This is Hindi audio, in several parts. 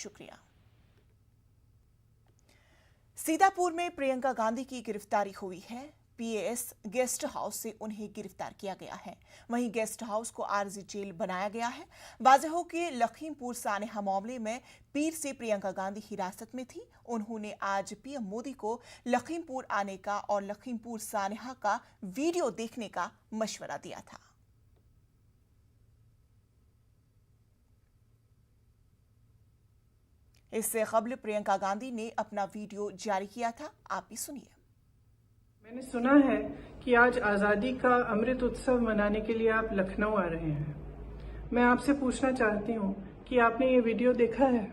शुक्रिया। सीतापुर में प्रियंका गांधी की गिरफ्तारी हुई है। पीएएस गेस्ट हाउस से उन्हें गिरफ्तार किया गया है। वहीं गेस्ट हाउस को आरजी जेल बनाया गया है। वाज़ेह हो कि लखीमपुर सानेहा मामले में पीर से प्रियंका गांधी हिरासत में थी। उन्होंने आज पीएम मोदी को लखीमपुर आने का और लखीमपुर सानेहा का वीडियो देखने का मशवरा दिया था। इससे कबल प्रियंका गांधी ने अपना वीडियो जारी किया था। आप भी सुनिए। मैंने सुना है कि आज आज़ादी का अमृत उत्सव मनाने के लिए आप लखनऊ आ रहे हैं। मैं आपसे पूछना चाहती हूँ कि आपने ये वीडियो देखा है?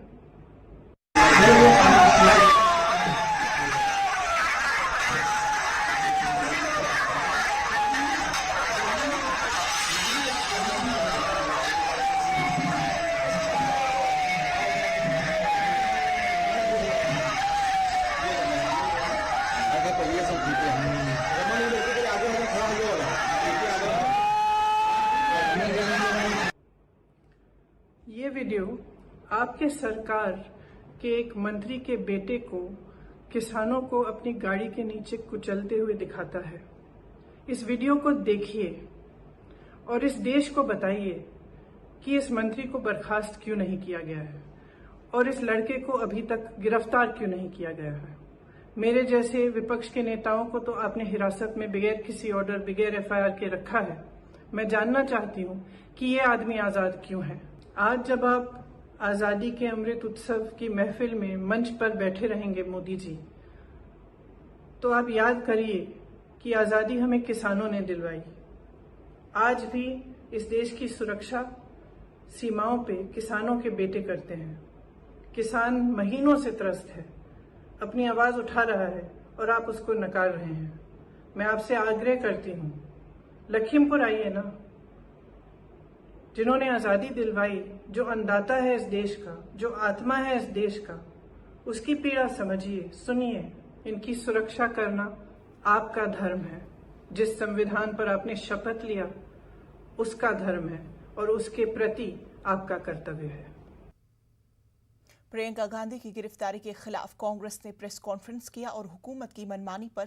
ये वीडियो आपके सरकार के एक मंत्री के बेटे को किसानों को अपनी गाड़ी के नीचे कुचलते हुए दिखाता है। इस वीडियो को देखिए और इस देश को बताइए कि इस मंत्री को बर्खास्त क्यों नहीं किया गया है और इस लड़के को अभी तक गिरफ्तार क्यों नहीं किया गया है। मेरे जैसे विपक्ष के नेताओं को तो आपने हिरासत में बगैर किसी ऑर्डर, बगैर एफआईआर के रखा है। मैं जानना चाहती हूँ कि ये आदमी आजाद क्यों है। आज जब आप आजादी के अमृत उत्सव की महफिल में मंच पर बैठे रहेंगे मोदी जी, तो आप याद करिए कि आजादी हमें किसानों ने दिलवाई। आज भी इस देश की सुरक्षा सीमाओं पे किसानों के बेटे करते हैं। किसान महीनों से त्रस्त है, अपनी आवाज उठा रहा है और आप उसको नकार रहे हैं। मैं आपसे आग्रह करती हूँ, लखीमपुर आइए ना। जिन्होंने आजादी दिलवाई, जो अन्नदाता है इस देश का, जो आत्मा है इस देश का, उसकी पीड़ा समझिए, सुनिए। इनकी सुरक्षा करना आपका धर्म है। जिस संविधान पर आपने शपथ लिया उसका धर्म है और उसके प्रति आपका कर्तव्य है। प्रियंका गांधी की गिरफ्तारी के खिलाफ कांग्रेस ने प्रेस कॉन्फ्रेंस किया और हुकूमत की मनमानी पर